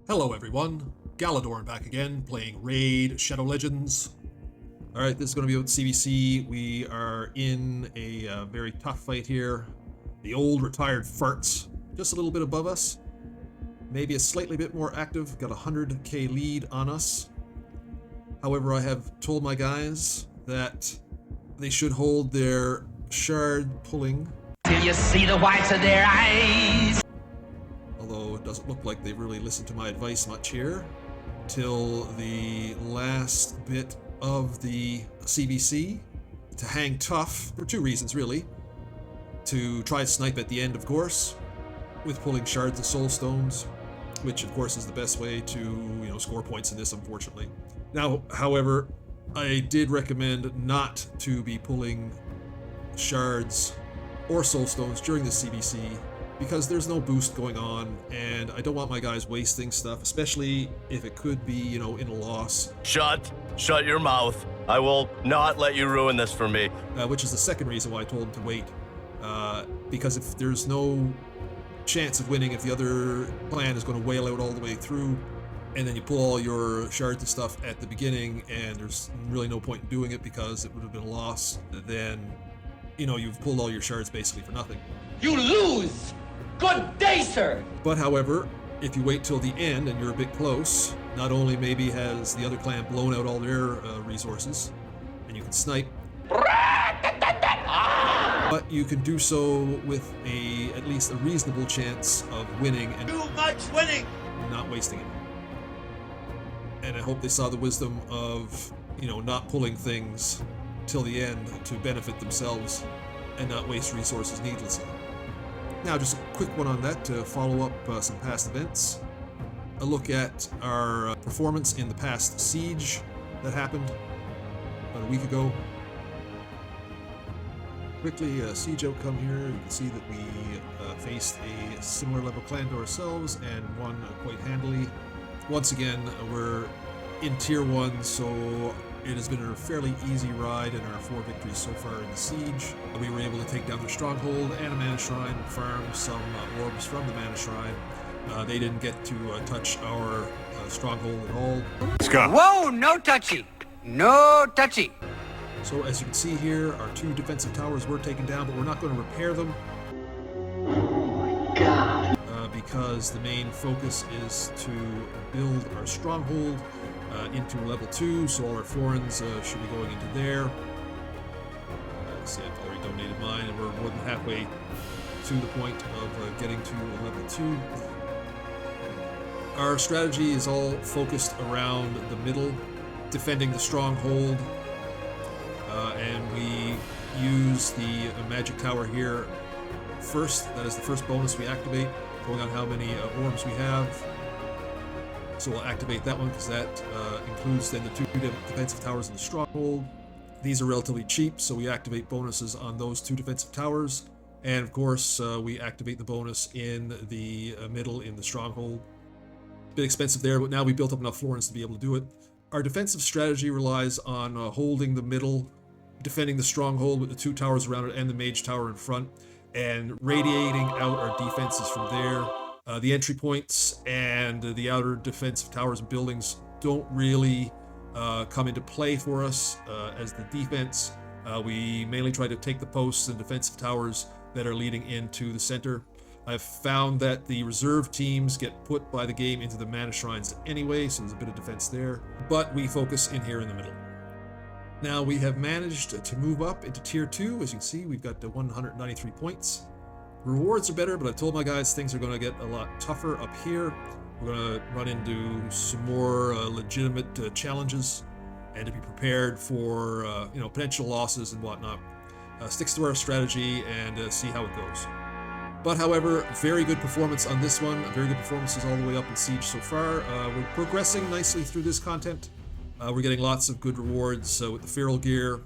Hello everyone, Galidorn back again, playing Raid Shadow Legends. Alright, this is going to be about CVC. We are in a very tough fight here. The old retired farts, just a little bit above us. Maybe a slightly bit more active, got a 100k lead on us. However, I have told my guys that they should hold their shard pulling. Till you see the whites of their eyes. Although it doesn't look like they've really listened to my advice much here, till the last bit of the CVC, to hang tough for two reasons really. To try and snipe at the end, of course, with pulling shards of soul stones, which of course is the best way to, score points in this, unfortunately. Now, however, I did recommend not to be pulling shards or soul stones during the CVC, because there's no boost going on, and I don't want my guys wasting stuff, especially if it could be, in a loss. Shut your mouth. I will not let you ruin this for me. Which is the second reason why I told them to wait. Because if there's no chance of winning, if the other clan is going to wail out all the way through, and then you pull all your shards and stuff at the beginning, and there's really no point in doing it because it would have been a loss, then, you've pulled all your shards basically for nothing. You lose! Good day, sir! But however, if you wait till the end and you're a bit close, not only maybe has the other clan blown out all their resources, and you can snipe, but you can do so with at least a reasonable chance of winning and Too much winning! not wasting it. And I hope they saw the wisdom of, not pulling things till the end to benefit themselves and not waste resources needlessly. Now, just a quick one on that to follow up some past events. A look at our performance in the past siege that happened about a week ago. Quickly, siege outcome here. You can see that we faced a similar level clan to ourselves and won quite handily. Once again, we're in tier 1, so it has been a fairly easy ride in our 4 victories so far in the siege. We were able to take down the stronghold and a mana shrine, farm some orbs from the mana shrine. They didn't get to touch our stronghold at all. Let's go. Whoa, no touchy. No touchy. So as you can see here, our 2 defensive towers were taken down, but we're not going to repair them. Because the main focus is to build our stronghold into level 2, so all our florins should be going into there. See, I've already donated mine, and we're more than halfway to the point of getting to level 2. Our strategy is all focused around the middle, defending the stronghold, and we use the magic tower here first. That is the first bonus we activate, going on how many orbs we have. So we'll activate that one because that includes then the 2 defensive towers in the stronghold. These are relatively cheap, so we activate bonuses on those 2 defensive towers. And of course, we activate the bonus in the middle in the stronghold. Bit expensive there, but now we built up enough florins to be able to do it. Our defensive strategy relies on holding the middle, defending the stronghold with the 2 towers around it and the mage tower in front, and radiating out our defenses from there. The entry points and the outer defensive towers and buildings don't really come into play for us as the defense. We mainly try to take the posts and defensive towers that are leading into the center. I've found that the reserve teams get put by the game into the mana shrines anyway, so there's a bit of defense there. But we focus in here in the middle. Now we have managed to move up into tier 2. As you can see, we've got 193 points. Rewards are better, but I told my guys things are going to get a lot tougher up here. We're going to run into some more legitimate challenges, and to be prepared for potential losses and whatnot. Sticks to our strategy and see how it goes. But however, very good performance on this one. Very good performances all the way up in Siege so far. We're progressing nicely through this content. We're getting lots of good rewards with the feral gear.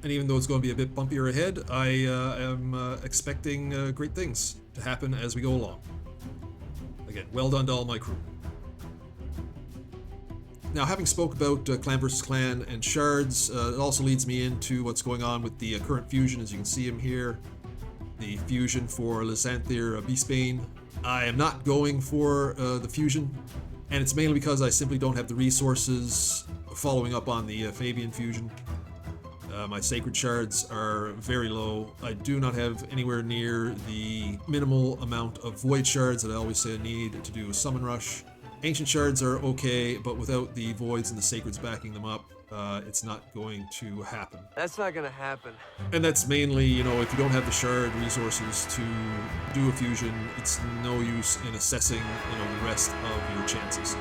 And even though it's going to be a bit bumpier ahead, I am expecting great things to happen as we go along. Again, well done to all my crew. Now, having spoke about clan versus clan and shards, it also leads me into what's going on with the current fusion. As you can see him here, the fusion for Lysanther Beastbane. I am not going for the fusion. And it's mainly because I simply don't have the resources following up on the Fabian fusion. My sacred shards are very low. I do not have anywhere near the minimal amount of void shards that I always say I need to do a summon rush. Ancient shards are okay, but without the voids and the sacreds backing them up, it's not going to happen. That's not gonna happen. And that's mainly, you know, if you don't have the shard resources to do a fusion, it's no use in assessing, you know, the rest of your chances.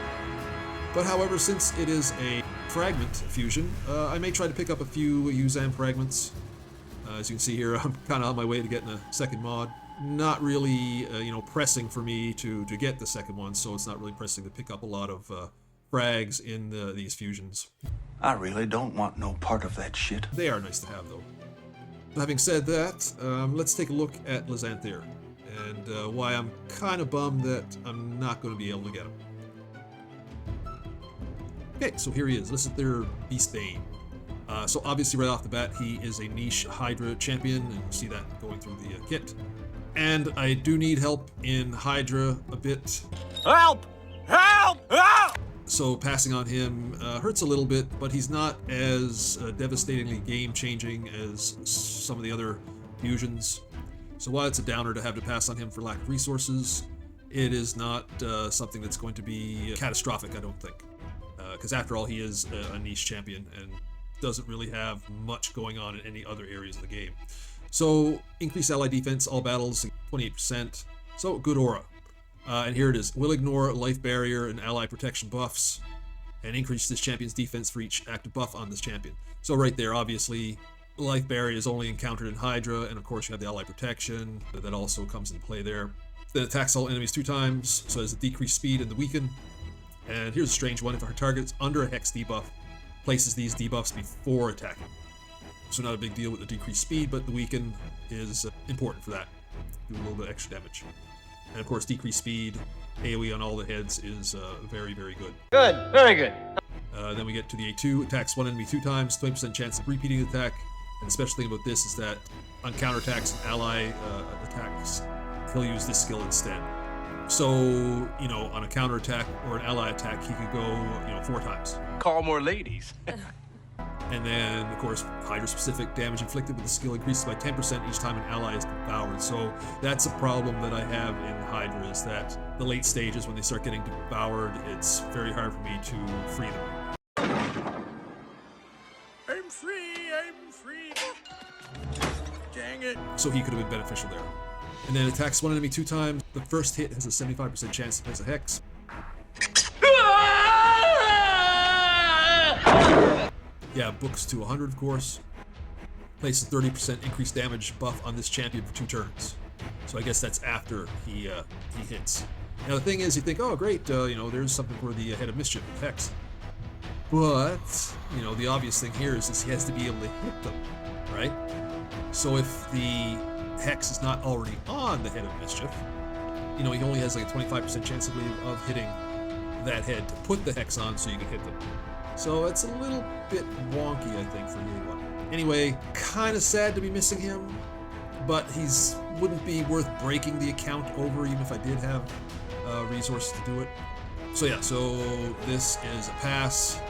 But however, since it is a fragment fusion, I may try to pick up a few Uzan fragments. As you can see here, I'm kind of on my way to getting a second mod. Not really, you know, pressing for me to get the second one, so it's not really pressing to pick up a lot of frags in these fusions. I really don't want no part of that shit. They are nice to have, though. Having said that, let's take a look at Lizanthier, and why I'm kind of bummed that I'm not going to be able to get him. Okay, so here he is. Lizanthier Beastbane. So obviously right off the bat, he is a niche Hydra champion, and you see that going through the kit. And I do need help in Hydra a bit. Help! Help! Help! So passing on him hurts a little bit, but he's not as devastatingly game-changing as some of the other fusions. So while it's a downer to have to pass on him for lack of resources, it is not something that's going to be catastrophic, I don't think. Because after all, he is a niche champion and doesn't really have much going on in any other areas of the game. So increased ally defense, all battles, 28%. So good aura. And here it is. Will ignore life barrier and ally protection buffs, and increase this champion's defense for each active buff on this champion. So right there, obviously, life barrier is only encountered in Hydra, and of course you have the ally protection that also comes into play there. Then attacks all enemies 2 times, so has a decreased speed and the weaken. And here's a strange one. If our target is under a hex debuff, places these debuffs before attacking. So not a big deal with the decreased speed, but the weaken is important for that. Do a little bit of extra damage. And of course, decreased speed, AoE on all the heads is very, very good. Good, very good. Then we get to the A2, attacks one enemy 2 times, 20% chance of repeating the attack. And the special thing about this is that on counterattacks and ally attacks, he'll use this skill instead. So, you know, on a counterattack or an ally attack, he could go, you know, 4 times. Call more ladies. And then, of course, Hydra-specific damage inflicted with the skill increases by 10% each time an ally is devoured. So that's a problem that I have in Hydra, is that the late stages, when they start getting devoured, it's very hard for me to free them. I'm free. Dang it. So he could have been beneficial there. And then attacks one enemy 2 times. The first hit has a 75% chance to place a hex. Yeah, books to 100, of course. Places 30% increased damage buff on this champion for 2 turns. So I guess that's after he hits. Now the thing is, you think, oh great, you know, there's something for the Head of Mischief with Hex. But, you know, the obvious thing here is he has to be able to hit them, right? So if the Hex is not already on the Head of Mischief, you know, he only has like a 25% chance, I believe, of hitting that head to put the Hex on so you can hit them. So it's a little bit wonky, I think, for you. Anyway, kind of sad to be missing him, but he's wouldn't be worth breaking the account over even if I did have resources to do it. So yeah, so this is a pass.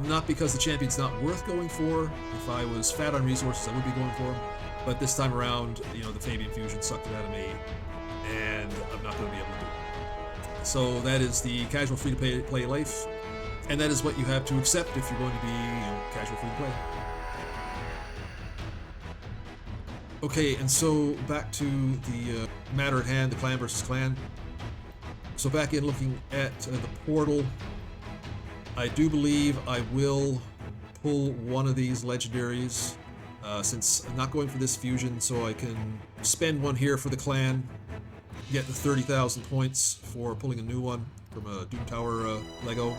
Not because the champion's not worth going for. If I was fat on resources, I would be going for him. But this time around, you know, the Fabian fusion sucked it out of me, and I'm not going to be able to do it. So that is the casual free-to-play life. And that is what you have to accept if you're going to be, you know, casual free to play. Okay, and so back to the matter at hand, the clan versus clan. So back in looking at the portal, I do believe I will pull one of these legendaries, since I'm not going for this fusion, so I can spend one here for the clan, get the 30,000 points for pulling a new one from a Doom Tower Lego.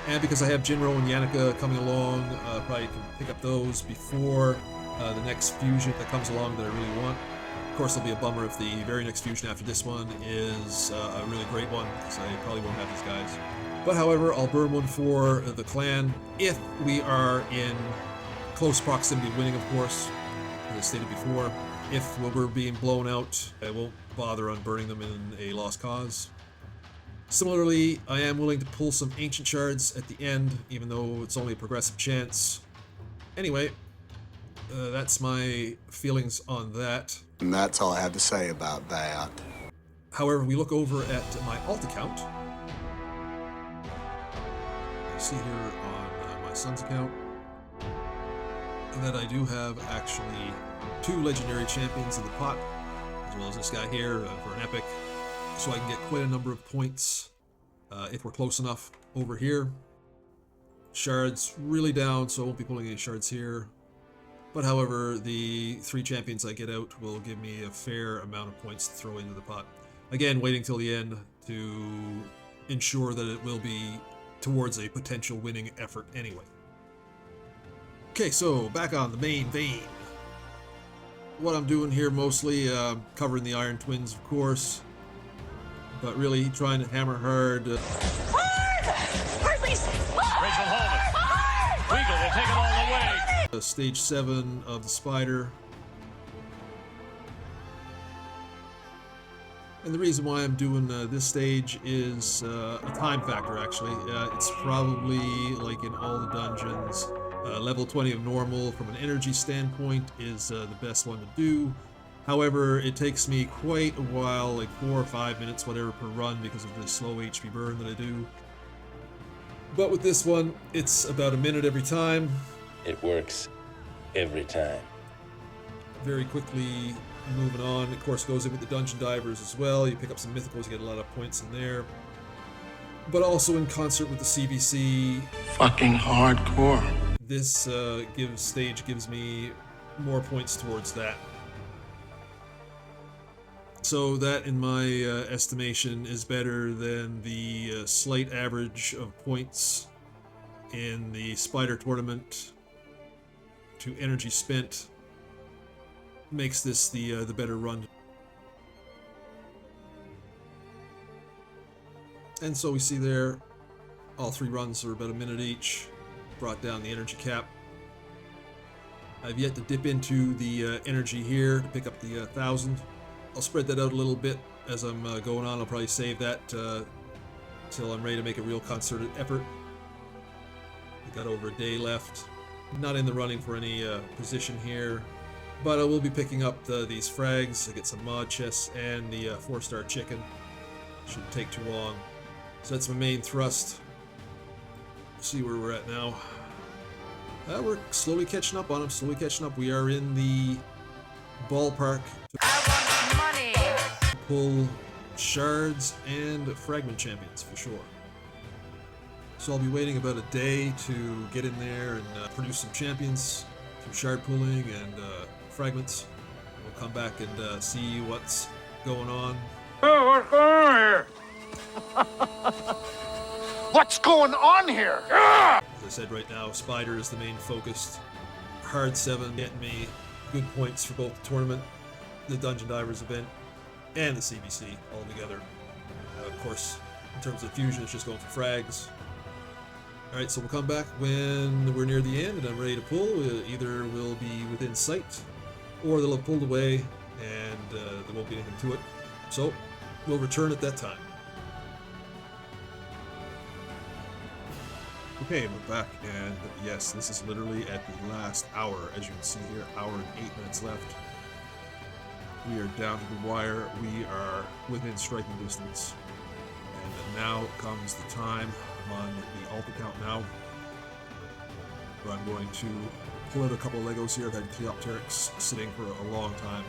And because I have Jinro and Yannicka coming along, probably can pick up those before the next fusion that comes along that I really want. Of course, it'll be a bummer if the very next fusion after this one is a really great one, because I probably won't have these guys. But however, I'll burn one for the clan if we are in close proximity to winning, of course, as I stated before. If we're being blown out, I won't bother on burning them in a lost cause. Similarly, I am willing to pull some ancient shards at the end, even though it's only a progressive chance. Anyway, that's my feelings on that. And that's all I have to say about that. However, we look over at my alt account. You see here on my son's account that I do have actually 2 legendary champions in the pot, as well as this guy here for an epic, so I can get quite a number of points if we're close enough over here. Shards really down, so I won't be pulling any shards here. But however, the 3 champions I get out will give me a fair amount of points to throw into the pot. Again, waiting till the end to ensure that it will be towards a potential winning effort anyway. Okay, so back on the main vein. What I'm doing here mostly, covering the Iron Twins, of course, but really trying to hammer hard. Rachel, hold it. Regal will take it all the way. Stage 7 of the spider. And the reason why I'm doing this stage is a time factor, actually. It's probably, like in all the dungeons, level 20 of normal from an energy standpoint is the best one to do. However, it takes me quite a while, like 4 or 5 minutes, whatever, per run because of the slow HP burn that I do. But with this one, it's about a minute every time. It works every time. Very quickly moving on. Of course, goes in with the dungeon divers as well. You pick up some mythicals, you get a lot of points in there. But also in concert with the CVC. Fucking hardcore. This stage gives me more points towards that. So that, in my estimation, is better than the slight average of points in the Spider Tournament to energy spent. Makes this the better run. And so we see there, all 3 runs are about a minute each. Brought down the energy cap. I've yet to dip into the energy here to pick up the 1,000. I'll spread that out a little bit as I'm going on. I'll probably save that till I'm ready to make a real concerted effort. We've got over a day left. Not in the running for any position here, but I will be picking up these frags. I get some mod chests and the 4-star chicken. Shouldn't take too long. So that's my main thrust. See where we're at now. We're slowly catching up on them. Slowly catching up. We are in the ballpark to pull shards and fragment champions for sure. So I'll be waiting about a day to get in there and produce some champions through shard pulling and fragments. We'll come back and see what's going on. Oh, what's going on here? What's going on here? As I said, right now, Spider is the main focus. Hard 7 getting me good points for both the tournament, the Dungeon Divers event, and the CVC all together. Of course, in terms of fusion, it's just going for frags. Alright, so we'll come back when we're near the end and I'm ready to pull. Either we'll be within sight, or they'll have pulled away and there won't be anything to it. So, we'll return at that time. Okay, we're back, and yes, this is literally at the last hour. As you can see here, hour and 8 minutes left. We are down to the wire. We are within striking distance. And now comes the time on the alt account now, where I'm going to pull out a couple of Legos here. I've had Cleopteryx sitting for a long time.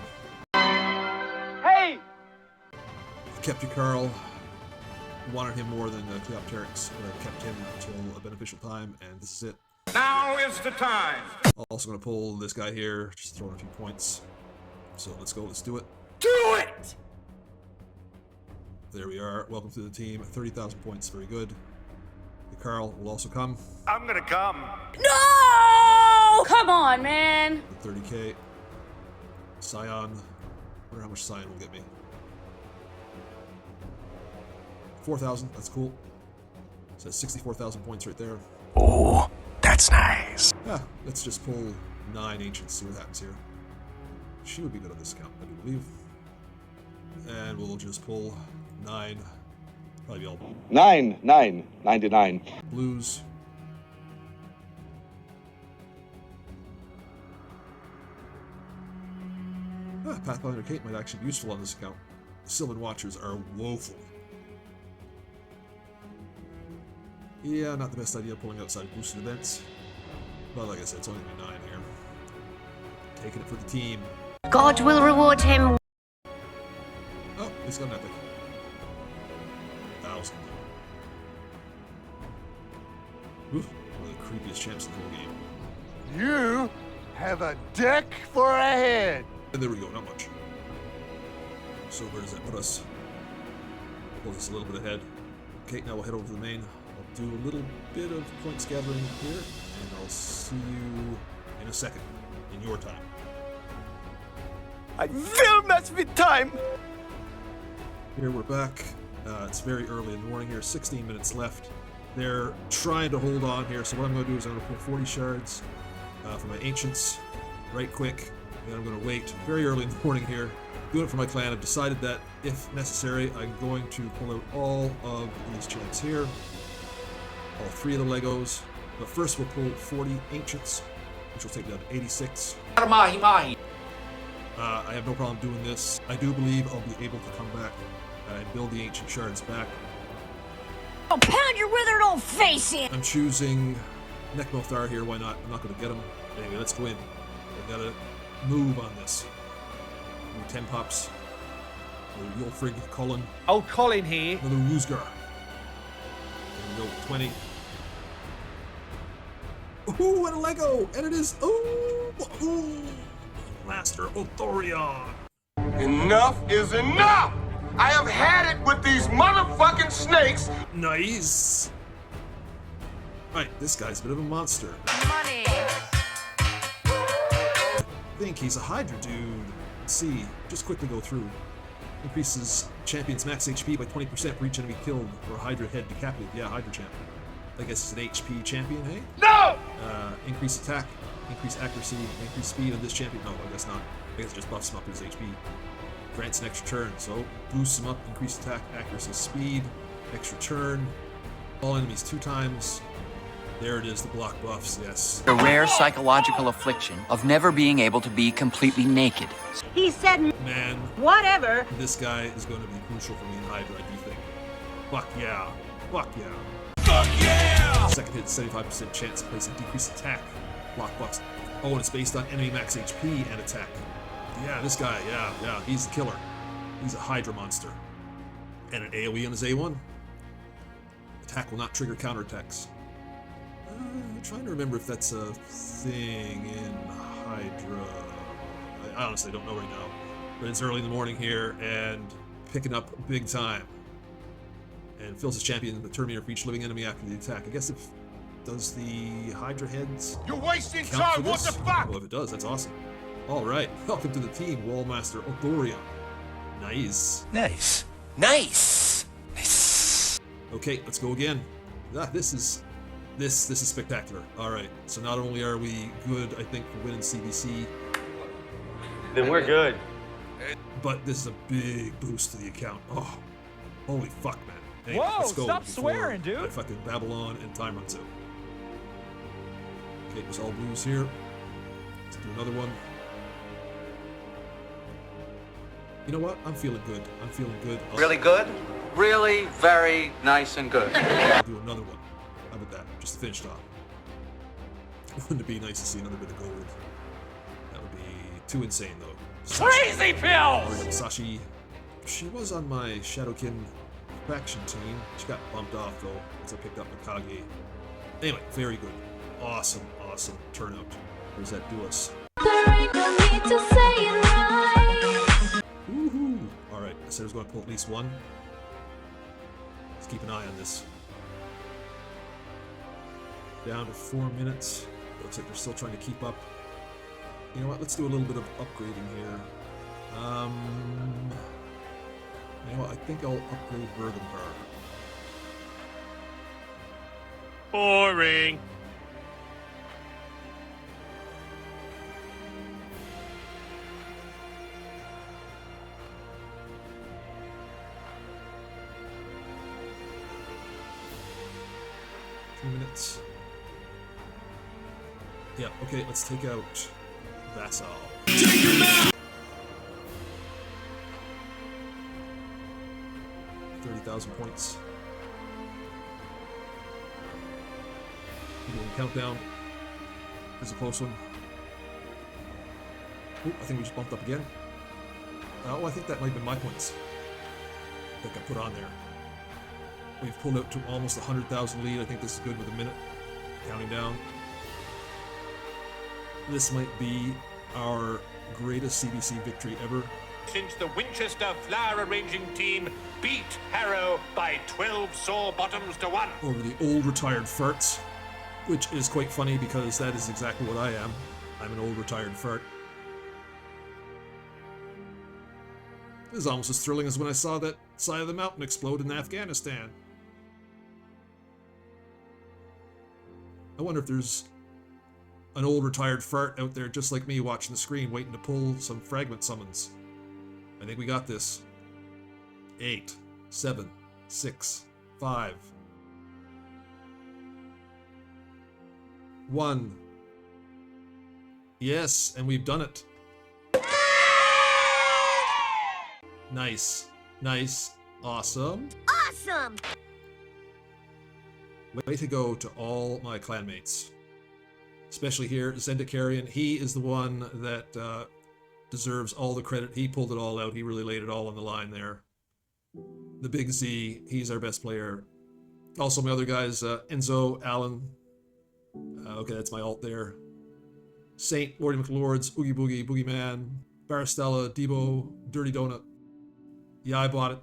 Hey! Kept you, Carl. Wanted him more than Cleopteryx, but I kept him until a beneficial time, and this is it. Now is the time. Also going to pull this guy here, just throwing a few points. So let's go, let's do it. Do it! There we are. Welcome to the team. 30,000 points, very good. The Carl will also come. I'm gonna come. No! Come on, man. 30k. Scion. I wonder how much Scion will get me. 4,000, that's cool. So that's 64,000 points right there. Oh, that's nice. Yeah, let's just pull 9 ancients, see what happens here. She would be good on this account, I do believe. And we'll just pull 9 Probably be all 9,999. blues. Pathfinder Kate might actually be useful on this account. The Sylvan Watchers are woeful. Yeah, not the best idea pulling outside boosted events. But like I said, it's only going to be 9 here. Taking it for the team. God will reward him. Oh, he's got an epic. 1,000. Oof, one of the creepiest champs in the whole game. You have a deck for a head. And there we go, not much. So where does that put us? Pull this a little bit ahead. Okay, now we'll head over to the main. I'll do a little bit of points gathering here, and I'll see you in a second, in your time. I will mess with time! Here we're back. It's very early in the morning here, 16 minutes left. They're trying to hold on here, so what I'm going to do is I'm going to pull 40 shards for my ancients, right quick, and then I'm going to wait very early in the morning here. Doing it for my clan. I've decided that if necessary, I'm going to pull out all of these champs here, all 3 of the Legos, but first we'll pull 40 ancients, which will take me down to 86. I have no problem doing this. I do believe I'll be able to come back and build the ancient shards back. Oh, pound your withered old face in. I'm choosing Nekmothar here. Why not? I'm not going to get him. Anyway, let's go in. I gotta move on this. 10 pops. Another Yulfrig, Colin. Old Colin here. Another Woosgar. There we go, 20. Ooh, and a Lego! And it is. Ooh! Master Othorion. Enough is enough! I have had it with these motherfucking snakes! Nice! Right, this guy's a bit of a monster. Money. I think he's a Hydra dude. Let's see, just quickly go through. Increases champion's max HP by 20% for each enemy killed, or Hydra head decapitated. Yeah, Hydra champ. I guess it's an HP champion, hey? No! Increase attack, increase accuracy, increase speed of this champion. No, I guess not. I guess it just buffs him up his HP. Grants an extra turn, so boosts him up, increase attack, accuracy, speed, extra turn. All enemies 2 times. There it is, the block buffs, yes. A rare psychological affliction of never being able to be completely naked. He said, Man, whatever. this guy is going to be crucial for me in Hydra, I do think. Fuck yeah. Fuck yeah. Fuck yeah! Second hit, 75% chance of placing decreased attack. Block buffs. Oh, and it's based on enemy max HP and attack. Yeah, this guy, yeah, he's the killer. He's a Hydra monster. And an AoE on his A1. Attack will not trigger counterattacks. I'm trying to remember if that's a thing in Hydra. I honestly don't know right now. But it's early in the morning here and picking up big time. And fills his champion the turn meter for each living enemy after the attack. I guess if does the Hydra heads You're wasting count time, for what this? the fuck? Well, if it does, that's awesome. Alright, welcome to the team, Wallmaster Othorion. Nice. Nice. Nice. Nice. Okay, let's go again. This is spectacular. Alright, so not only are we good, I think, for winning CVC, Then we're good. but this is a big boost to the account. Oh, holy fuck, man. Hey, Whoa, let's go stop before swearing, dude. I fucking Babylon and time runs out. Okay, there's all blues here. Let's do another one. You know what? I'm feeling good. I'm feeling good. Really good? Really very nice and good. I'll do another one. How about that? Just to finish it off. Wouldn't it be nice to see another bit of gold? That would be too insane, though. Crazy pills! Sashi. She was on my Shadowkin faction team. She got bumped off, though, once I picked up Mikage. Anyway, very good. Awesome, awesome turnout. What does that do us? There ain't no need to say it right. Woohoo! Alright, I said I was going to pull at least one. Let's keep an eye on this. Down to 4 minutes. Looks like they're still trying to keep up. You know what? Let's do a little bit of upgrading here. You know what? I think I'll upgrade Bergenbar. Boring. 15 minutes. Yeah, okay, let's take out Vassal. 30,000 points. Countdown. This is a close one. Oh, I think we just bumped up again. Oh, I think that might have been my points that got put on there. We've pulled out to almost 100,000 lead. I think this is good with a minute. Counting down. This might be our greatest CVC victory ever. Since the Winchester flower arranging team beat Harrow by 12 sore bottoms to 1. Over the old retired farts, which is quite funny because that is exactly what I am. I'm an old retired fart. This is almost as thrilling as when I saw that side of the mountain explode in Afghanistan. I wonder if there's an old retired fart out there just like me watching the screen waiting to pull some fragment summons. I think we got this. 8, 7, 6, 5, 1. Yes, and we've done it. Nice. Nice. Awesome. Awesome! Way to go to all my clanmates. Especially here, Zendikarian. He is the one that deserves all the credit. He pulled it all out. He really laid it all on the line there. The Big Z, he's our best player. Also my other guys, Enzo, Alan. Okay, that's my alt there. Saint, Lordy McLords, Oogie Boogie, Boogeyman, Baristella, Debo, Dirty Donut. Yeah, I bought it.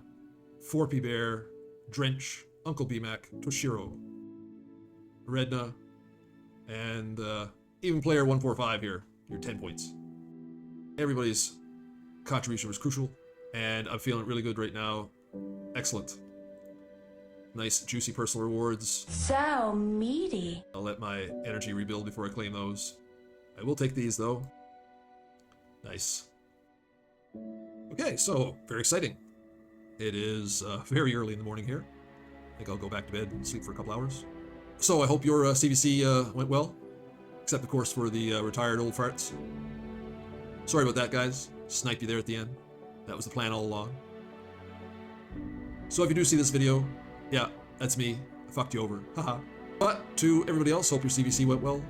4P Bear, Drench, Uncle BMAC, Toshiro, Redna, and even player 145 here. You're 10 points. Everybody's contribution was crucial, and I'm feeling really good right now. Excellent. Nice, juicy personal rewards. So meaty. I'll let my energy rebuild before I claim those. I will take these, though. Nice. Okay, so, very exciting. It is very early in the morning here. I think I'll go back to bed and sleep for a couple hours. So, I hope your CVC went well. Except, of course, for the retired old farts. Sorry about that, guys. Sniped you there at the end. That was the plan all along. So, if you do see this video, yeah, that's me. I fucked you over. Haha. But to everybody else, hope your CVC went well.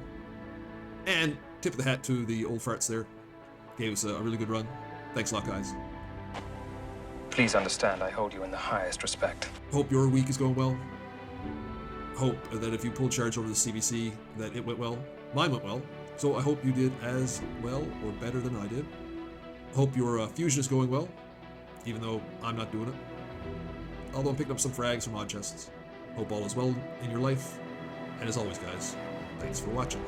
And tip of the hat to the old farts there. Gave us a really good run. Thanks a lot, guys. Please understand, I hold you in the highest respect. Hope your week is going well. Hope that if you pulled charge over the CVC, that it went well. Mine went well. So I hope you did as well or better than I did. Hope your fusion is going well, even though I'm not doing it. Although I'm picking up some frags from odd chests. Hope all is well in your life. And as always, guys, thanks for watching.